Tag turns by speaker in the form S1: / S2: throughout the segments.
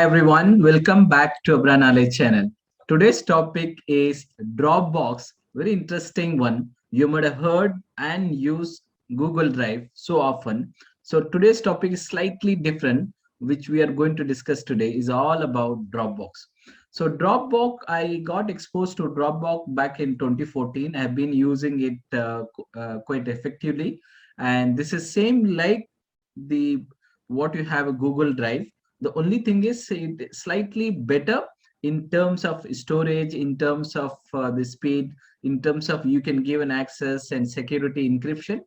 S1: Everyone, welcome back to Abranale channel. Today's topic is Dropbox, very interesting one. You might have heard and used Google Drive so often. So today's topic is slightly different, which we are going to discuss today is all about Dropbox. So Dropbox, I got exposed to Dropbox back in 2014. I have been using it quite effectively, and this is same like the what you have a Google Drive. The only thing is it slightly better in terms of storage, in terms of the speed, in terms of you can give an access and security encryption.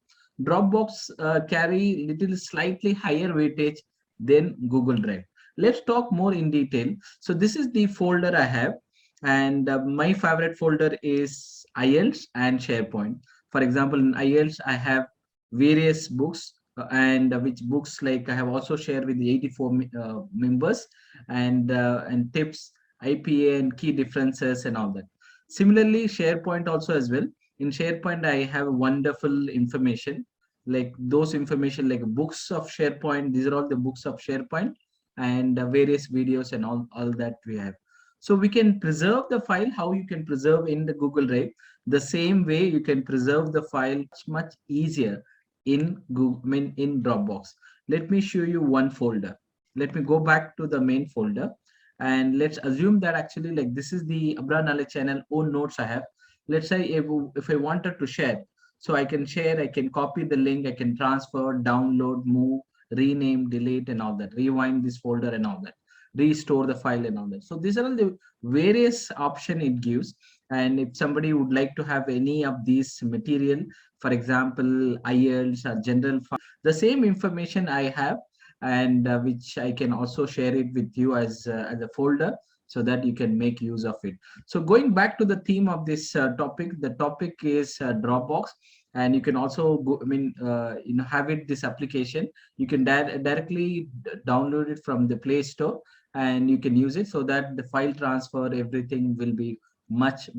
S1: Dropbox carry little slightly higher weightage than Google Drive. Let's talk more in detail. So this is the folder I have, and my favorite folder is IELTS and SharePoint. For example, in IELTS I have various books, and which books like I have also shared with the 84 members, and tips, IPA and key differences and all that. Similarly, SharePoint also as well. In SharePoint, I have wonderful information, like those information like books of SharePoint. These are all the books of SharePoint, and various videos and all that we have. So we can preserve the file. How you can preserve in the Google Drive? The same way you can preserve the file much easier in Google, in Dropbox. Let me show you one folder. Let me go back to the main folder, and let's assume that actually like this is the Abra Knowledge channel own notes I have. Let's say if I wanted to share, so I can share, I can copy the link, I can transfer, download, move, rename, delete, and all that, rewind this folder and all that, restore the file and all that. So these are all the various option it gives. And if somebody would like to have any of these material, for example, IELTS or general file, the same information I have, and which I can also share it with you as a folder, so that you can make use of it. So going back to the theme of this topic, the topic is Dropbox. And you can also go, have it this application. You can directly download it from the Play Store, and you can use it so that the file transfer, everything will be much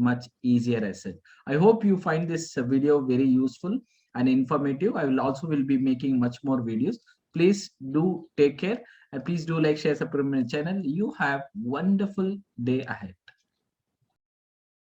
S1: easier. As said, I hope you find this video very useful and informative. I will also will be making much more videos. Please do take care, and please do like, share, subscribe my channel. You have wonderful day ahead.